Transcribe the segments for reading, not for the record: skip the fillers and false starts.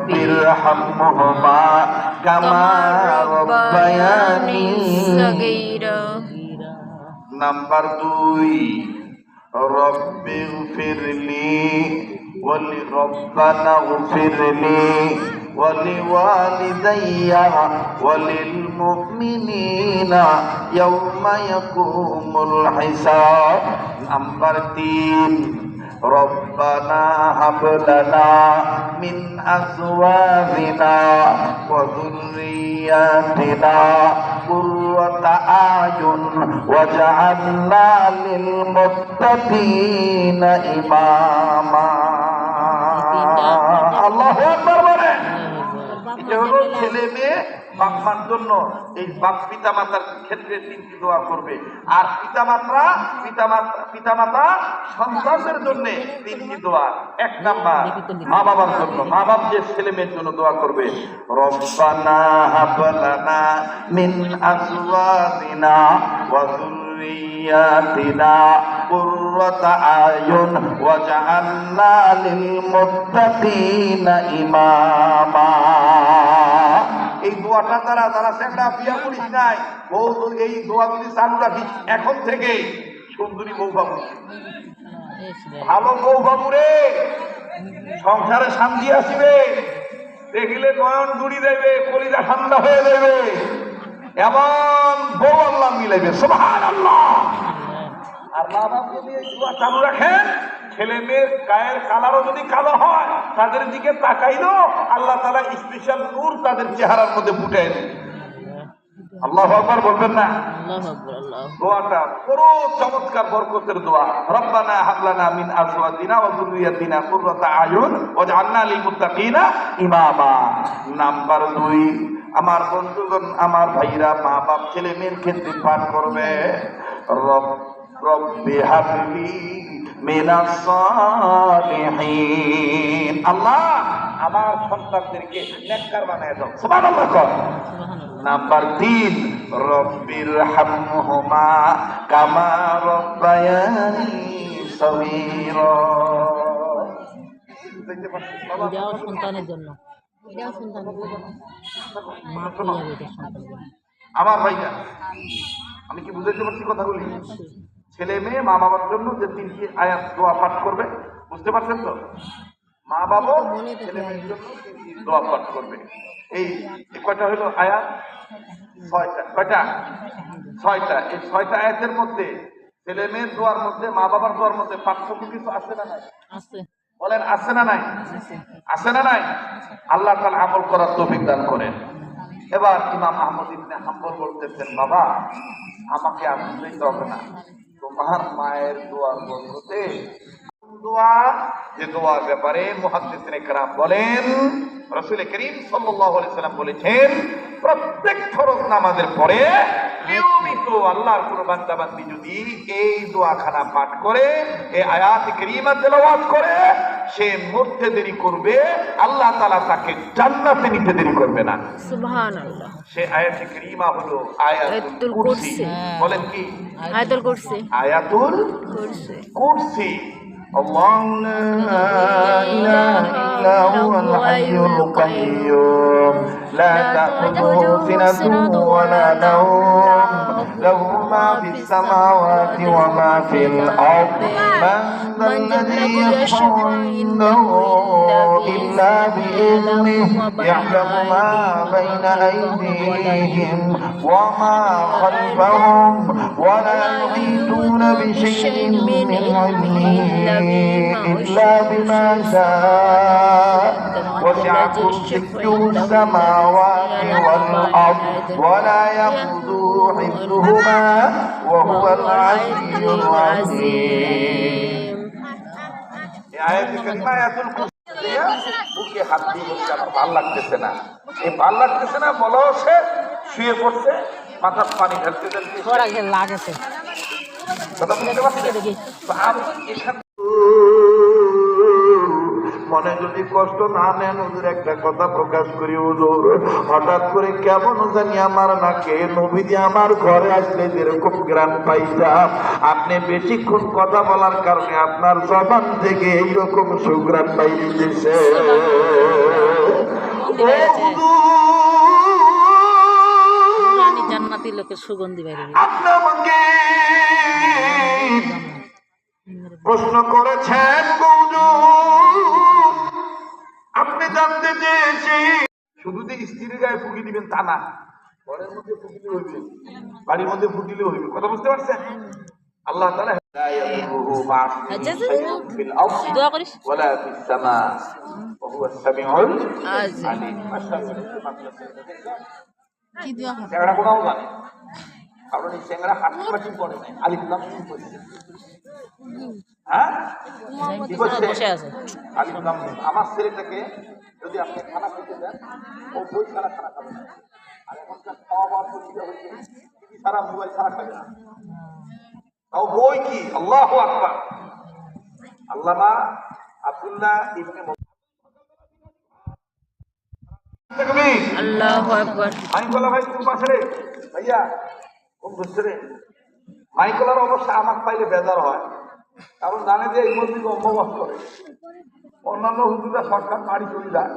বিরহামহুমা কামা রাব্বায়ানি সাগীরা। নাম্বার 2, রব্বিগফিরলি ওয়ালি রব্বানা গফিরলি ওয়ালি ওয়ালিদাইয়া ওয়ালিল মুমিনিনা ইয়াওমা ইয়াকুমুল হিসাব। নাম্বার 3, রব্বানা হাব লানা মিন আজওয়াজিনা ওয়া যুররিয়াতিনা কুররাতা আয়ুন ওয়াজআলনা লিল মুত্তাকিনা ইমামা। আল্লাহু আকবার বলেন। এটা হলো ছেলে মেয়ে বাপ মার জন্য, এই বাপ পিতা মাতার ক্ষেত্রে 3টি দোয়া করবে। আর পিতামাতা সন্তানের জন্য 3টি দোয়া। 1 নাম্বার মা বাবার জন্য, মা বাপ যে ছেলে মেয়ের জন্য দোয়া করবে, রব্বানা হাব লানা মিন আজওয়াজিনা ওয়া যুররিয়াতিনা কুররাতা আয়ুন ওয়াজআলনা লিল মুত্তাকিনা ইমামা। এই দোয়াটা তারা সেটা বিয়া করিস নাই, বউ এই দোয়া যদি চালু রাখিস এখন থেকে, সুন্দরী বউ বাবু, ভালো বউ বাবু রে, সংসারে শান্তি আসিবে, দেখিলে নয়ন জুড়ি দেবে, কলিজা ঠান্ডা হয়ে যাবে, এমন বউ আল্লাহ মিলাইবে। সুবহানাল্লাহ। আর মা বাপ যদি এই দোয়া চালু রাখেন, ছেলে মেয়ের গায়ের কালারও যদি কালো হয়, তাদের দিকে তাকাইলো আল্লাহ তাআলা স্পেশাল নূর তাদের চেহারার মধ্যে ফুটায় দেন। আল্লাহু আকবার বলবেন না? আল্লাহু আকবার। দোয়াটা পুরো চমৎকার বরকতের দোয়া। রব্বানা হাব লানা মিন আজওয়াজিনা ওয়া যুররিয়াতিনা কুররাতা আয়ুন ওয়াজআলনা লিল মুত্তাকিনা ইমামা। নাম্বার 2, আমার বন্ধুগণ, আমার ভাইরা, মা বাপ ছেলে মেয়ের ক্ষেত্রে পাঠ করবে, রব্বি হাবলি মিনাস সালিহিন। আল্লাহ আমার সন্তানদেরকে নেককার বানায় দাও। সুবহানাল্লাহ। নাম্বার 3, রব্বিরহামহুমা কামা রাব্বায়ানি সগীরা। এটাও সন্তানের জন্য, এটাও সন্তানের জন্য, মা প্রিয়া বেটা সন্তানের জন্য। আমার ভাইরা, আমি কি বুঝাইতে পারছি কথাগুলি? ছেলে মেয়ে মা বাবার জন্য যে 3টি আয়াত দোয়া পাঠ করবে, বুঝতে পারছেন তো? মা বাবা ছেলে মেয়ের জন্য 3টি দোয়া পাঠ করবে। এই কয়টা হলো আয়াত? 6টা। কয়টা? 6টা। এই 6টা আয়াতের মধ্যে ছেলে মেয়ের দোয়ার মধ্যে, মা বাবার দোয়ার মধ্যে পার্থক্য কিছু আছে না নাই? আছে। বলেন আছে না নাই? আছে না নাই? আল্লাহ তাআলা আমল করার তৌফিক দান করেন। এবার ইমাম আহমদ ইবনে হাম্বল বলতেছেন, বাবা আমাকে আর বুঝাইতে হবে না, তোমার মায়ের দোয়ার বরকতে দোয়া, যে দোয়ার ব্যাপারে মুহাদ্দিসিনে কেরাম বলেন, রাসূল করিম সাল্লাল্লাহু আলাইহি সাল্লাম বলেছেন, প্রত্যেক ফরজ নামাজের পরে নিয়মিত আল্লাহর কোন বান্দা বান্দি যদি এই দোয়াখানা পাঠ করে, এই আয়াত কারীমা তেলাওয়াত করে, সে মরতে দেরি করবে, আল্লাহ তাআলা তাকে জান্নাতে নিতে দেরি করবে না। সুবহানাল্লাহ। সে আয়াত কারীমা হলো আয়াতুল কুরসি। বলেন কি? আয়াতুল কুরসি। আয়াতুল কুরসি। الله لا إله إلا هو الحي القيوم لا تأخذه سنة ولا نوم له ما في السماوات وما في الأرض من ذا الذي يشفع عنده إلا بإذنه يعلم ما بين أيديهم وما خلفهم ولا يحيطون بشيء من علمه إلا بما شاء وسع كرسيه السماوات والأرض ولا يئوده حفظهما وهو العلي العظيم. আয়াতুল কারিমা আয়াতুল কুরসি বুকে হাত দিয়ে বলছে, আমার ভালো লাগতেছে না, এই ভালো লাগতেছে না বলো, সে শুয়ে পড়ছে, মাথার পানি ঢালতে ঢালতে লাগেছে। কথা বুঝতে পারছি? মনে যদি কষ্ট না নেন, হুজুর একটা কথা প্রকাশ করি, হুজুর হঠাৎ করে কেমন জানি আমার নাকে নবীজি আমার ঘরে আসলে যেরকম গ্রাম পাইতাম, আপনি বেশিক্ষণ কথা বলার কারণে আপনার জবান থেকে এইরকম সুগ্রাম পাই দিতেছে। একটা সুগন্ধি বাইরে আপনি আমাকে প্রশ্ন করেছেন হুজুর, আপনি জানতে চেয়েছেন শুধু যে স্ত্রীর গায়ে ফুকি দিবেন তা না, ঘরের মধ্যে ফুকিলে হইবে, বাড়ির মধ্যে ফুকিলে হইবে। কথা বুঝতে পারছেন? আল্লাহ তাআলা লা ইয়াদুরুহু মা শাইউন ফিল আরদি দোয়া করিস ওয়ালা ফিস সামা ওয়া হুয়া সামিউল আলিম। কি দোয়া হবে চেংড়া কোনাও জানে, কারণ এই চেংড়া হাঁটতে পড়ে নাই, আলিফ লাম মিম পড়ছে। হ্যাঁ কি বলছে? বসে আছে আলিফ লাম মিম। আমার ছেলেটাকে যদি আপনি খানা খেতে দেন, ও বই ছাড়া খানা খাবে না। আর এখনকার খাওয়া দাওয়ার পদ্ধতি হচ্ছে টিভি ছাড়া, মোবাইল ছাড়া খাবে না। তাও বই কি? আল্লাহু আকবার। আল্লামা আব্দুল্লাহ ইবনে আল্লাহু আকবার। মাইকলা ভাই কোন পাশে রে ভাইয়া, কোন ধরছে রে? মাইকলার অবশ্য আমাকে পাইলে বেজার হয়, কারণ জানে যে এই মধ্যে অম্ববাস করে। অন্যান্য হুজুরা শর্টকাট মারি চলে যায়,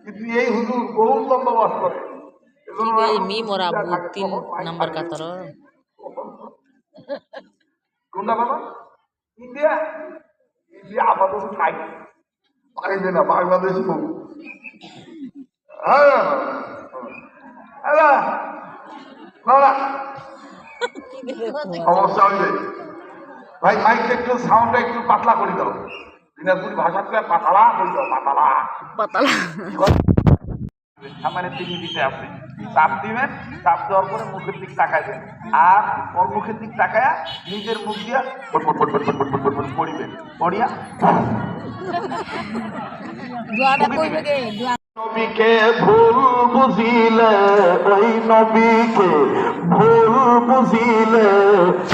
কিন্তু এই হুজুর বহু লম্বাবাস করে। মি মোরা আব্বু 3 নাম্বার কাতার কোনটা বাবা? ইন্ডিয়া। ইন্ডিয়া আপাতত খাই পাইবে না, বাংলাদেশ খুব। হ্যাঁ সমস্যা হইবে ভাই, মাইকটা একটু সাউন্ডটা একটু পাতলা করে দাও। দিনাজপুরি ভাষাতে পাতলা করে দাও, পাতলা পাতালা। সামনে 3 মিনিটে আছে, চাপ দিবেন, চাপ দেওয়ার পরে মুখের দিক তাকাইবেন, আর ওর মুখের দিক তাকায়া নিজের মুখ দিয়া পড়িবেন, পড়িয়া দোয়াটা কইবে কে? দোয়া নবীকে ভুল বুঝিলে, ওই নবীকে ভুল বুঝিলে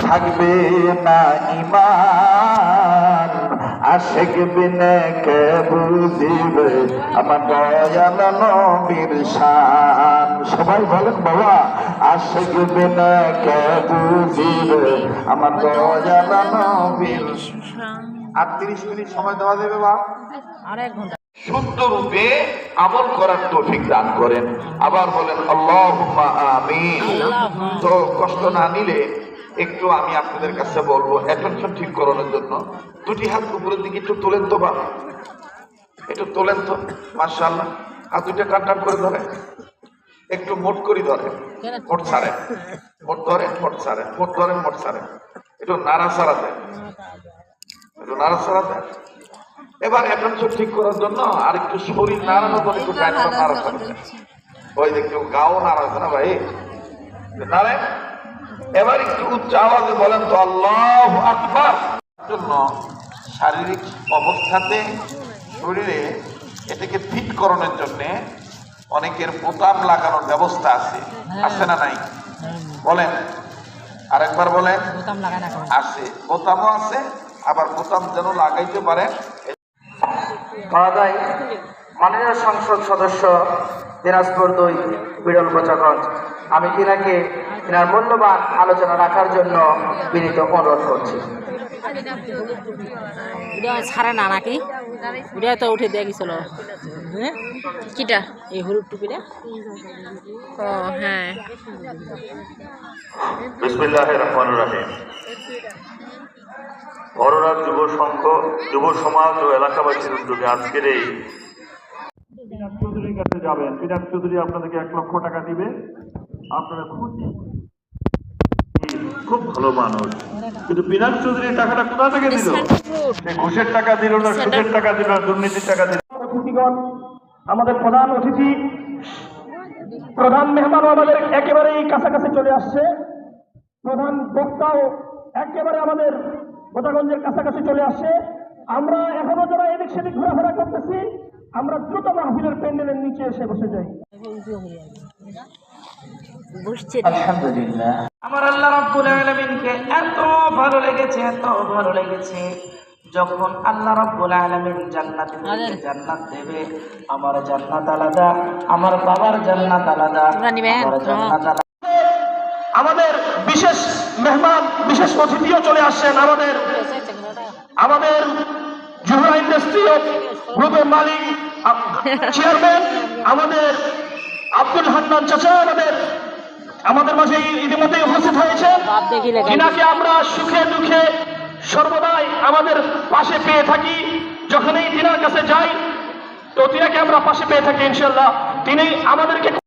থাকবে না ঈমান। আশিক বিনে কে বুঝিবে আমার দয়াল নবীর শান। সবাই বলেন বাবা, আশিক বিনে কে বুঝিবে আমার দয়াল নবীর। আর 30 মিনিট সময় দেওয়া যাবে বা? আর 1 ঘন্টা শুদ্ধ রূপে আমল করার তৌফিক দান করেন। আবার বলেন আল্লাহুম্মা আমিন। তো কষ্ট না নিলে একটু আমি আপনাদের কাছে বলবো, অ্যাটেনশন ঠিক করানোর জন্য 2টি হাত উপরের দিকে একটু তোলেন তো বা, একটু তোলেন তো, মাশাআল্লাহ। হাত 2টা টান করে ধরে, একটু মোট করে ধরে, মোট ছাড়ে, মোট ধরে, মোট ছাড়ে, মোট ধরে, মোট ছাড়ে, একটু নাড়াচাড়া দেয়, একটু নাড়াচাড়া দেয়। এবার অ্যাটেনশন ঠিক করার জন্য আর একটু শরীর নাড়ানোর জন্য একটু নাড়াচাড়া দেয়। ওই দেখতে গাও নাড়াচ্ছে না ভাই, নাড়ে। এবার একটু উচ্চ আওয়াজে বলেন তো আল্লাহু আকবার। জন্য শারীরিক অবস্থাতে শরীরে এটাকে ফিট করানোর জন্য অনেকের বোতাম লাগানোর ব্যবস্থা আছে, আছে না নাই? বলেন আরেকবার বলেন। বোতাম লাগায় না আছে, বোতামও আছে, আবার বোতাম যেন লাগাইতে পারে। মহোদয়, মাননীয় সংসদ সদস্য দিনাজপুর 2 বিরল বোচাগঞ্জ, আমি তিনাকে তিনার মূল্যবান আলোচনা রাখার জন্য বিনীত অনুরোধ করছি। ছাড়ে না নাকি? ওটা তো উঠে দিয়ে গেছিল। হ্যাঁ কিটা? এই হলুদ টুপিটা। ও হ্যাঁ। বিসমিল্লাহির রহমানির রহিম। বড়রা যুব সংঘ, যুব সমাজ ও এলাকাবাসীর উদ্যোগে আজকের এই পিনাক চৌধুরীর কাছে যাবেন। পিনাক চৌধুরী আপনাদেরকে 1 লক্ষ টাকা দিবে, আপনারা খুশি। খুব ভালো মানুষ, কিন্তু পিনাক চৌধুরীর টাকাটা কোথা থেকে দিল? সে ঘুষের টাকা দিল না, সুদের টাকা দিল না, দুর্নীতির টাকা দিল? অতিথিগণ, আমাদের প্রধান অতিথি, প্রধান মেহমানও আমাদের একেবারেই কাছাকাছি চলে আসছে। প্রধান বক্তাও একেবারে আমাদের বোচাগঞ্জের কাছাকাছি চলে আসছে। আমরা এখনো যারা এদিক সেদিক ঘোরাফেরা করতেছি, আমরা দ্রুত মাহফিলের প্যান্ডেলের নিচে এসে বসে যাই। বসছে আলহামদুলিল্লাহ। আমার আল্লাহ রাব্বুল আলামিনকে এত ভালো লেগেছে, এত ভালো লেগেছে, যখন আল্লাহ রাব্বুল আলামিন জান্নাত দেবে, আমার জান্নাত আলাদা, আমার বাবার জান্নাত আলাদা, আমার জান্নাত আলাদা। আমাদের বিশেষ মেহমান, বিশেষ অতিথিও চলে আসছেন। আমাদের জোহরা ইন্ডাস্ট্রি গ্রুপের মালিক চেয়ারম্যান আমাদের আব্দুল হান্নান চাচা, আমাদের আমাদের মাঝে ইতিমধ্যে উপস্থিত হয়েছেন। বাপ দেখি লেখা তিনাকে আমরা সুখে দুঃখে সর্বদাই আমাদের পাশে পেয়ে থাকি। যখনই তিনার কাছে যাই তো তিনাকে আমরা পাশে পেয়ে থাকি ইনশাআল্লাহ। তিনি আমাদেরকে